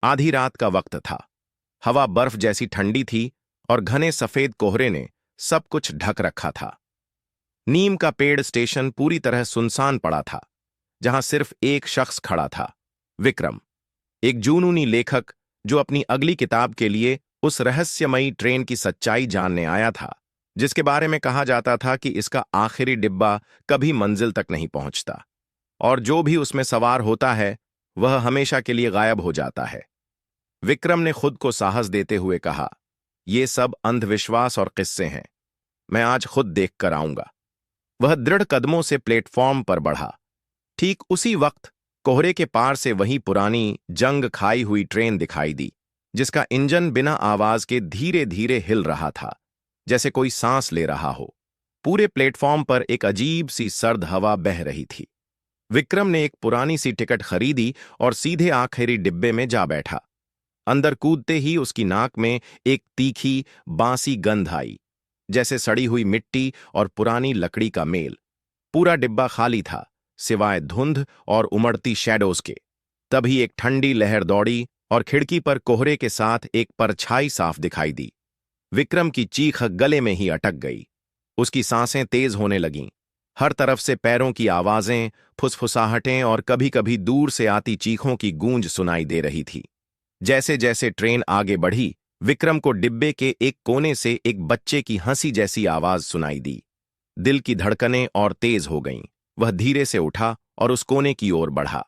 आधी रात का वक्त था। हवा बर्फ जैसी ठंडी थी और घने सफेद कोहरे ने सब कुछ ढक रखा था। नीम का पेड़ स्टेशन पूरी तरह सुनसान पड़ा था, जहां सिर्फ एक शख्स खड़ा था, विक्रम। एक जुनूनी लेखक जो अपनी अगली किताब के लिए उस रहस्यमयी ट्रेन की सच्चाई जानने आया था, जिसके बारे में कहा जाता था कि इसका आखिरी डिब्बा कभी मंजिल तक नहीं पहुंचता और जो भी उसमें सवार होता है वह हमेशा के लिए गायब हो जाता है। विक्रम ने खुद को साहस देते हुए कहा, ये सब अंधविश्वास और किस्से हैं, मैं आज खुद देख कर आऊंगा। वह दृढ़ कदमों से प्लेटफॉर्म पर बढ़ा। ठीक उसी वक्त कोहरे के पार से वही पुरानी जंग खाई हुई ट्रेन दिखाई दी, जिसका इंजन बिना आवाज के धीरे धीरे हिल रहा था, जैसे कोई सांस ले रहा हो। पूरे प्लेटफॉर्म पर एक अजीब सी सर्द हवा बह रही थी। विक्रम ने एक पुरानी सी टिकट खरीदी और सीधे आखिरी डिब्बे में जा बैठा। अंदर कूदते ही उसकी नाक में एक तीखी बांसी गंध आई, जैसे सड़ी हुई मिट्टी और पुरानी लकड़ी का मेल। पूरा डिब्बा खाली था, सिवाय धुंध और उमड़ती शैडोज के। तभी एक ठंडी लहर दौड़ी और खिड़की पर कोहरे के साथ एक परछाई साफ दिखाई दी। विक्रम की चीख गले में ही अटक गई। उसकी सांसें तेज होने लगीं। हर तरफ से पैरों की आवाजें, फुसफुसाहटें और कभी-कभी दूर से आती चीखों की गूंज सुनाई दे रही थी। जैसे जैसे ट्रेन आगे बढ़ी, विक्रम को डिब्बे के एक कोने से एक बच्चे की हंसी जैसी आवाज सुनाई दी। दिल की धड़कनें और तेज हो गईं। वह धीरे से उठा और उस कोने की ओर बढ़ा।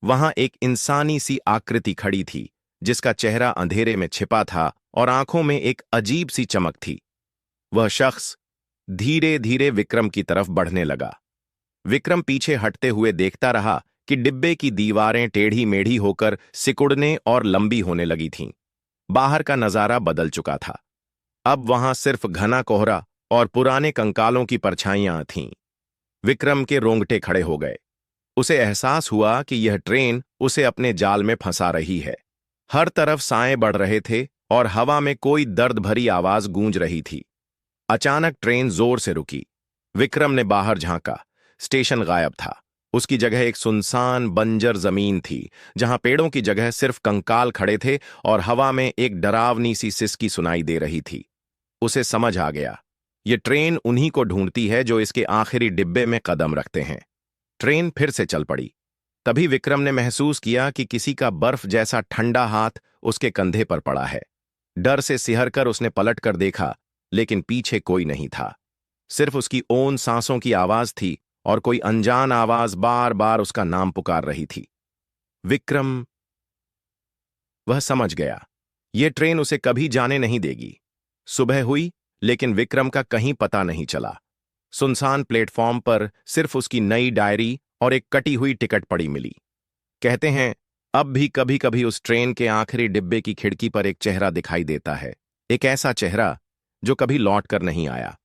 वहां एक इंसानी सी आकृति खड़ी थी, जिसका चेहरा अंधेरे में छिपा था और आंखों में एक अजीब सी चमक थी। वह शख्स धीरे धीरे विक्रम की तरफ बढ़ने लगा। विक्रम पीछे हटते हुए देखता रहा कि डिब्बे की दीवारें टेढ़ी मेढ़ी होकर सिकुड़ने और लंबी होने लगी थीं। बाहर का नजारा बदल चुका था। अब वहां सिर्फ घना कोहरा और पुराने कंकालों की परछाइयां थीं। विक्रम के रोंगटे खड़े हो गए। उसे एहसास हुआ कि यह ट्रेन उसे अपने जाल में फंसा रही है। हर तरफ साए बढ़ रहे थे और हवा में कोई दर्द भरी आवाज गूंज रही थी। अचानक ट्रेन जोर से रुकी। विक्रम ने बाहर झांका। स्टेशन गायब था। उसकी जगह एक सुनसान बंजर जमीन थी, जहां पेड़ों की जगह सिर्फ कंकाल खड़े थे और हवा में एक डरावनी सी सिसकी सुनाई दे रही थी। उसे समझ आ गया, ये ट्रेन उन्हीं को ढूंढती है जो इसके आखिरी डिब्बे में कदम रखते हैं। ट्रेन फिर से चल पड़ी। तभी विक्रम ने महसूस किया कि किसी का बर्फ जैसा ठंडा हाथ उसके कंधे पर पड़ा है। डर से सिहरकर उसने पलट कर देखा, लेकिन पीछे कोई नहीं था। सिर्फ उसकी ओन सांसों की आवाज थी और कोई अनजान आवाज बार बार उसका नाम पुकार रही थी। विक्रम। वह समझ गया, यह ट्रेन उसे कभी जाने नहीं देगी। सुबह हुई, लेकिन विक्रम का कहीं पता नहीं चला। सुनसान प्लेटफॉर्म पर सिर्फ उसकी नई डायरी और एक कटी हुई टिकट पड़ी मिली। कहते हैं, अब भी कभी कभी उस ट्रेन के आखिरी डिब्बे की खिड़की पर एक चेहरा दिखाई देता है, एक ऐसा चेहरा जो कभी लौट कर नहीं आया।